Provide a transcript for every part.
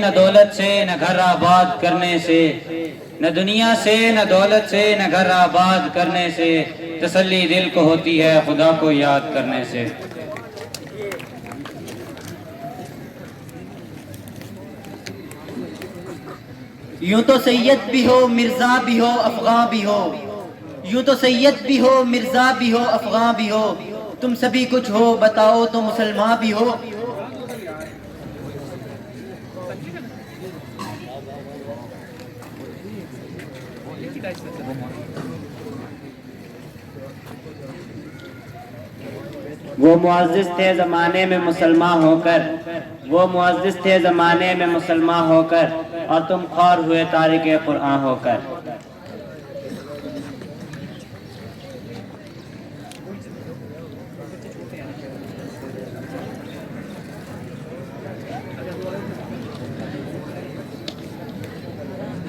न दौलत से न घर आबाद करने से, न दुनिया से न दौलत से न घर आबाद करने से, तसल्ली दिल को होती है खुदा को याद करने से। यूं तो सैयद भी हो मिर्जा भी हो अफगां भी हो, यूं तो सैयद भी हो मिर्जा भी हो अफगां भी हो, तुम सभी कुछ हो बताओ तो मुसलमान भी हो। वो मुअज़्ज़िज़ थे ज़माने में मुसलमान होकर, वो मुअज़्ज़िज़ थे ज़माने में मुसलमान होकर, और तुम ख़ौर हुए तारिक़े क़ुरआन होकर।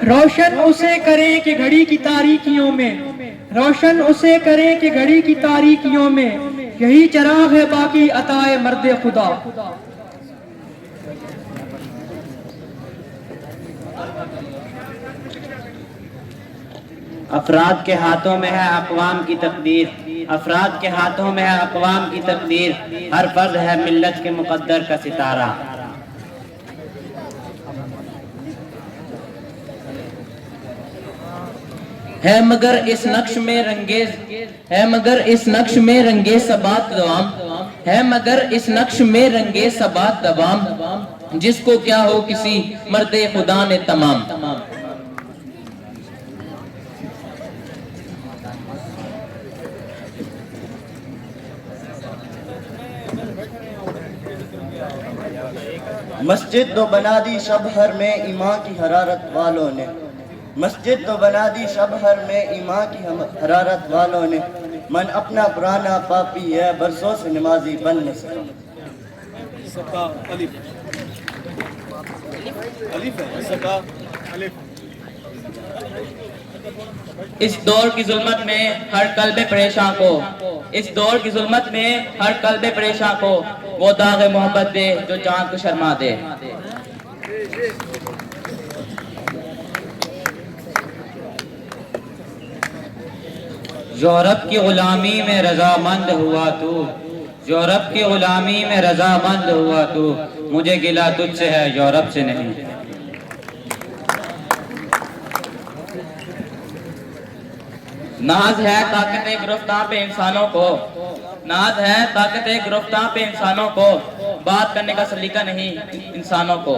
रोशन उसे करें कि घड़ी की तारीकियों में, रोशन उसे करें कि घड़ी की तारीकियों में, यही चराग है बाकी अताए मर्दे खुदा। अफराद के हाथों में है अक़वाम की तकदीर, अफराद के हाथों में है अक़वाम की तकदीर, हर फर्द है मिल्लत के मुक़द्दर का सितारा। है मगर इस नक्श में रंगेज, है मगर इस नक्श में रंगे सबात दवाम, है मगर इस नक्श में रंगे सबात दवाम, जिसको क्या हो किसी मर्दे खुदा ने तमाम। मस्जिद तो बना दी शब हर में ईमान की हरारत वालों ने, मस्जिद तो बना दी शब हर में ईमान की हरारत वालों ने, मन अपना पुराना पापी है बरसों से नमाजी बन न सका। इस दौर की जुल्मत में हर कल्बे परेशान को, इस दौर की जुल्मत में हर कल्बे परेशान को, वो दाग मोहब्बत दे जो चांद को शर्मा दे। यूरोप की गुलामी में रजामंद हुआ तू, यूरोप की गुलामी में रजामंद हुआ तू, मुझे गिला तुझसे है यूरोप से नहीं। नाज है ताकत गिरफ्तार पे इंसानों को, नाज है ताकत गिरफ्तार पे इंसानों को, बात करने का सलीका नहीं इंसानों को।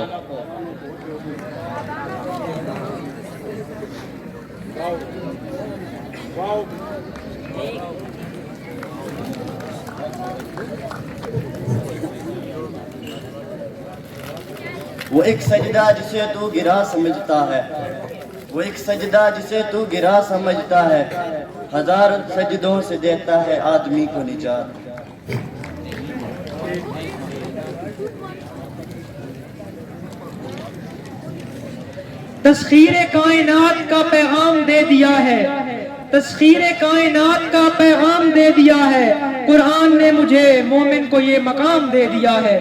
वो एक सजदा जिसे तू गिरा समझता है, वो एक सजदा जिसे तू गिरा समझता है, हजार सजदों से देता है आदमी को निजात। तस्खीर कायनात का पैगाम दे दिया है, तस्खीर कायनात का पैगाम दे दिया है, कुरान ने मुझे मोमिन को ये मकाम दे दिया है।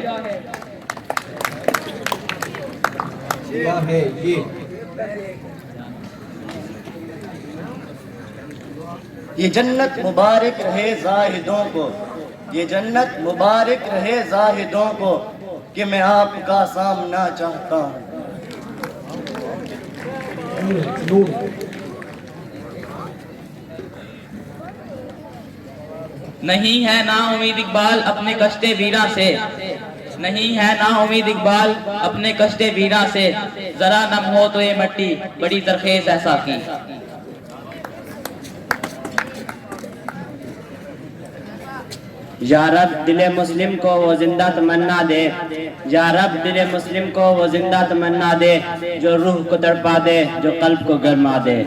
ये जन्नत मुबारक रहे जाहिदों को, ये जन्नत मुबारक रहे जाहिदों को, कि मैं आपका सामना चाहता हूँ। नहीं है ना उम्मीद इकबाल अपने कष्टे वीरा से, नहीं है ना उम्मीद इकबाल अपने कष्टे वीरा से, जरा नम हो तो ये मट्टी बड़ी तरखेज ऐसा की। या रब दिले मुस्लिम को वो जिंदा तमन्ना दे, या रब दिले मुस्लिम को वो जिंदा तमन्ना दे, जो रूह को तड़पा दे, जो कल्ब को गरमा दे।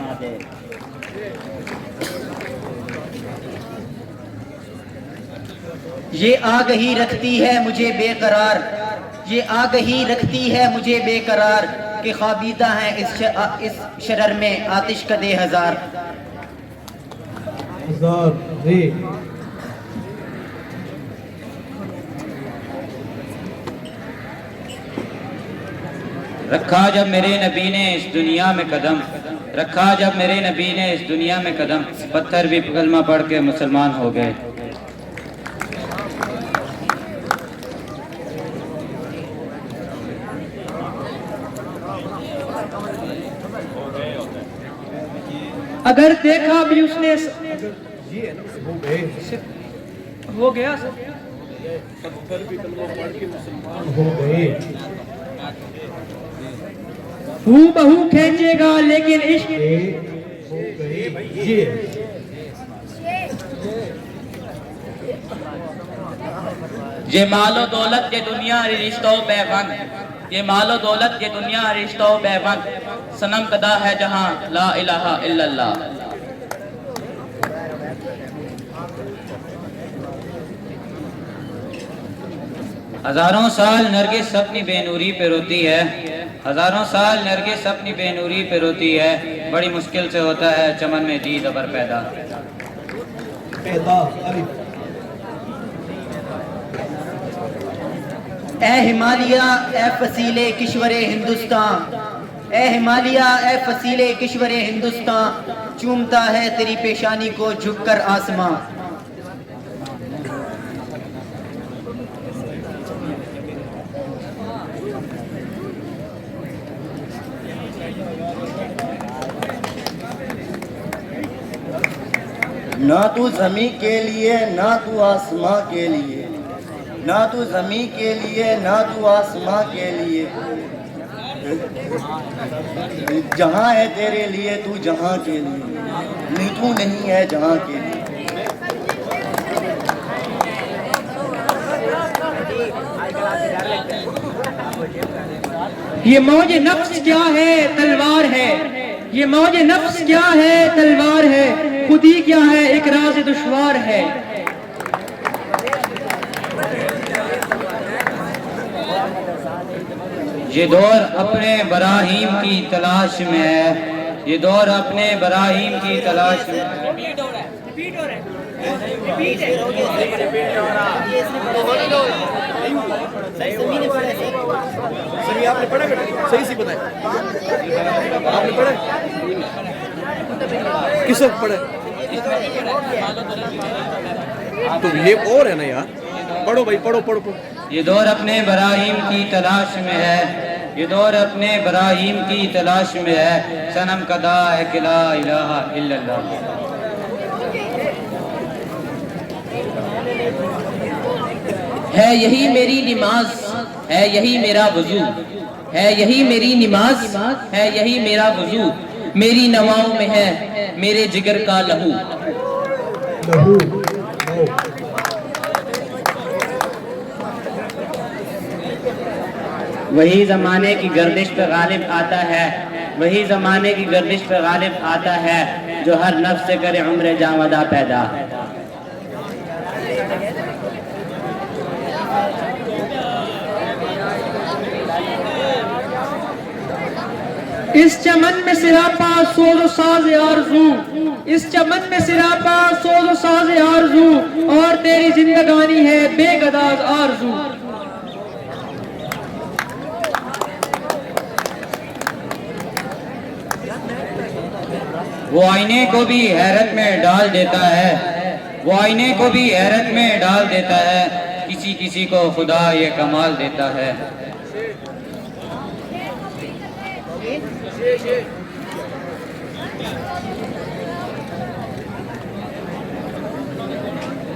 ये आगही रखती है मुझे बेकरार, ये आगही रखती है मुझे बेकरार, कि ख्वाबीदा है इस शरर में आतिश कदे हजार। रखा जब मेरे नबी ने इस दुनिया में कदम, रखा जब मेरे नबी ने इस दुनिया में कदम, पत्थर भी कलमा पढ़ के मुसलमान हो गए। अगर देखा भी उसने हो गया सर। हू बहू खींचेगा लेकिन इश्क ये मालो दौलत के दुनिया रिश्तों बेबंद, ये मालो दौलत के दुनिया रिश्तों बेबंद, सनम कदा है जहां ला इलाहा इल्लल्लाह। हजारों साल नरगिस अपनी बेनूरी पे रोती है, हजारों साल नरगिस अपनी बेनूरी पे रोती है, बड़ी मुश्किल से होता है चमन में दीद अबर पैदा। ए हिमालया ए फसीले किश्वरे हिंदुस्तान, ए हिमालया ए फसीले किश्वरे हिंदुस्तान, चूमता है तेरी पेशानी को झुककर आसमां। ना तू ज़मीं के लिए ना तू आसमां के लिए, ना तू ज़मीं के लिए ना तू आसमां के लिए, जहाँ है तेरे लिए तू जहाँ के लिए, नहीं तू नहीं है जहाँ के लिए। ये मौज नफ्स क्या है तलवार है, ये मौज नफ्स क्या है तलवार है, खुदी क्या है एक राज दुश्वार है। ये दौर अपने बराहीम की तलाश में है, ये दौर अपने बराहीम की तलाश में है। सही आपने पढ़ा बेटा, सही से बताए आपने पढ़ा किस वक्त पढ़ा? तो ये और है ना यार, पढ़ो भाई पढ़ो पढ़ो पढ़ो। ये दौर अपने बराहीम की तलाश में है, ये दौर अपने बराहीम की तलाश में है, सनम कदा है कि ला इलाहा इल्लल्लाह। है यही मेरी नमाज, है यही मेरा वजू, है यही मेरी नमाज, है यही मेरा वजू, मेरी नवाओं में है मेरे जिगर का लहू। वही ज़माने की गर्दिश पे गालिब आता है, वही ज़माने की गर्दिश पे गालिब आता है, जो हर नफ्स से करे उम्र जावदा पैदा। इस चमन में सिरापा सोज़ो साज़ आरज़ू, इस चमन में सिरापा सोज़ो साज़ आरज़ू, और तेरी जिंदगानी है बेगदाज आरज़ू। वो आईने को भी हैरत में डाल देता है, वो आईने को भी हैरत में डाल देता है, किसी किसी को खुदा ये कमाल देता है।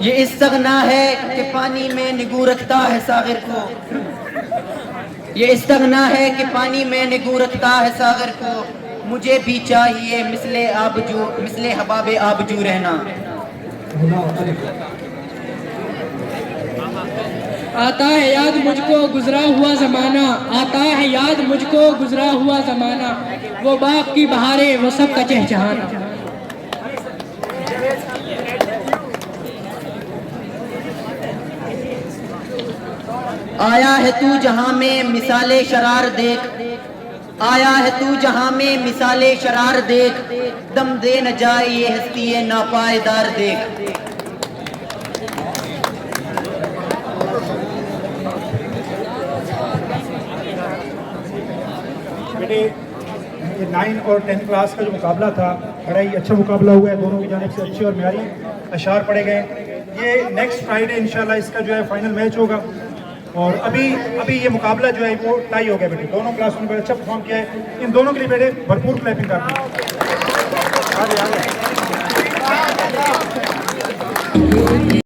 ये इस्तगना है कि पानी में निगू रखता है सागर को, ये इस्तगना है कि पानी में निगू रखता है सागर को, मुझे भी चाहिए मिसले आबजू, मिसले हबाबे आबजू रहना। आता है याद मुझको गुजरा हुआ जमाना, आता है याद मुझको गुजरा हुआ जमाना, वो बाग की बहारें वो सब का चहचहाना। आया है तू जहां में मिसाले शरार देख, आया है तू जहां में मिसाले शरार देख, दम दे न जाए ये हस्ती नापायदार देख। बेटे ये 9 और 10 क्लास का जो मुकाबला था बड़ा ही अच्छा मुकाबला हुआ है, दोनों की जानिब से अच्छे और म्यारी अशार पढ़े गए। ये नेक्स्ट फ्राइडे इंशाल्लाह इसका जो है फाइनल मैच होगा और अभी ये मुकाबला जो है वो टाई हो गया बेटे, दोनों क्लासों ने बड़ा अच्छा परफॉर्म किया है। इन दोनों के लिए बेटे भरपूर क्लैपिंग करते हैं।